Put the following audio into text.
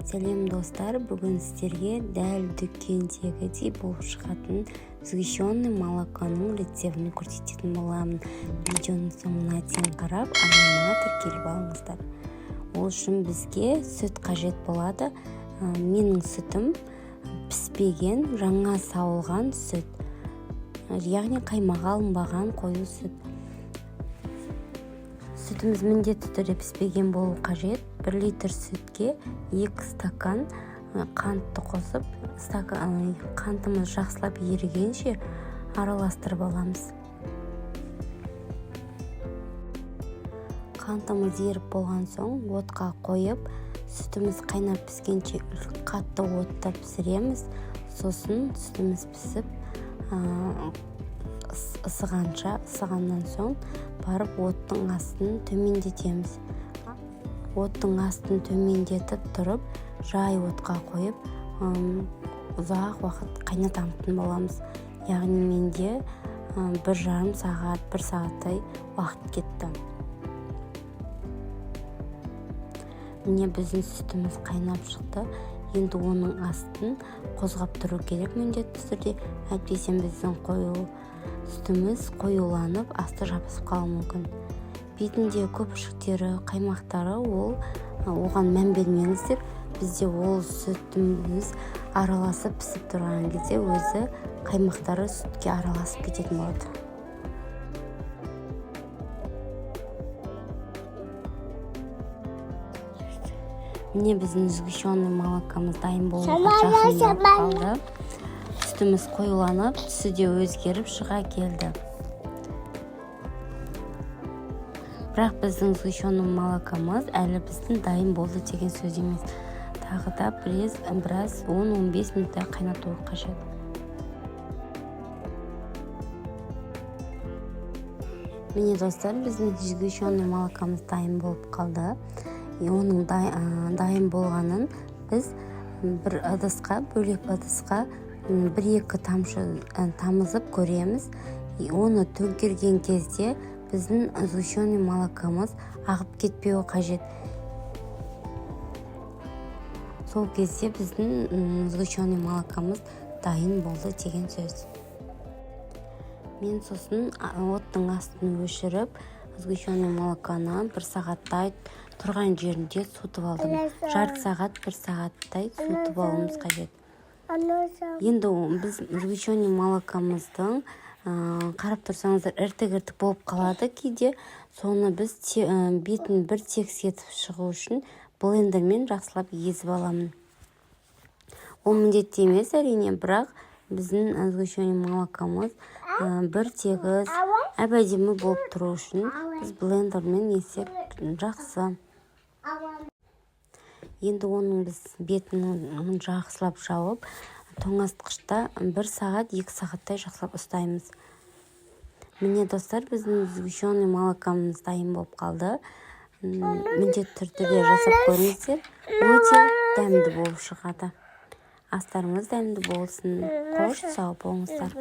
Сәлем достар, бүгін сіздерге дәл дүкендегідей болып шығатын сгущенный молоконың рецептін көрсететін боламын. Видеоның соңына дейін қарап, арнама тіркеліп алыңыздар. Ол үшін бізге сүт қажет болады. Менің сүтім піспеген, жаңа сауылған сүт. Яғни қаймағы алынбаған қою сүт. Сүтіміз міндетті түрде піспеген болу қажет. 1 литр сүтке 2 стакан қантты қосып, қантымыз жақсылап ерігенше араластырып аламыз. Қантымыз еріп болған соң отқа қойып, сүтіміз қайнап піскенше қатты отта пісіреміз. Сосын сүтіміз пісіп, ысығаннан соң барып оттың астын төмендетеміз. Оттың астын төмендетіп тұрып, жай отқа қойып, ұзақ уақыт қайнататын боламыз. Яғни менде 1,5 сағат, 1 сағаттай уақыт кетті. Міне біздің сүтіміз қайнап шықты. Енді оның астын қозғап тұру керек міндетті түрде. Әйтпесе біздің сүтіміз қоюланып, асты жабысып қалуы мүмкін. Бетінде көпіршіктері, қаймақтары, оған мән бермеңіздер. Бізде ол сүтіміз араласып пісіп тұрған кезде өзі қаймақтары сүтке араласып кететін болады. Міне біздің сгущенный молокомыз дайын болуға жақындап қалды. Сүтіміз қоюланып, түсі де өзгеріп шыға келді. Бірақ біздің сгущенный молокомыз әлі біздің дайын болды деген сөз емес. Тағы да біраз 10-15 минуттай қайнату қажет. Міне достар, біздің сгущенный молокомыз дайын болып қалды. Оның дайын болғанын біз бір ыдысқа, бөлек ыдысқа 1-2 тамшы тамызып көреміз. Оны төңкерген кезде біздің сгущенный молокомыз ағып кетпеуі қажет. Сол кезде біздің сгущенный молокомыз дайын болды деген сөз. Мен сосын оттың астын өшіріп, сгущенный молоконы 1 сағаттай тұрған жерінде суытып алдым. Жарты сағат, 1 сағаттай суытып алуымыз қажет. Енді біз сгущенный молокомыздың қарап тұрсаңыздар іртік болып қалады кейде. Соны біз бетін бір текс етіп шығу үшін блендермен жақсылап езіп аламын. Ол міндетті емес әрине, бірақ біздің сгущенный молокомыз бір тегіс әп-әдемі болып тұру үшін біз блендермен езсек жақсы. Енді оның біз бетін жақсылап жауып, тоңазытқышта 1 сағат, 2 сағаттай жақсылап ұстаймыз. Міне достар, біздің сгущенный молокомыз дайын болып қалды. Міндетті түрде жасап көріңіздер. Өте дәмді болып шығады. Астарыңыз дәмді болсын. Қош сау болыңыздар.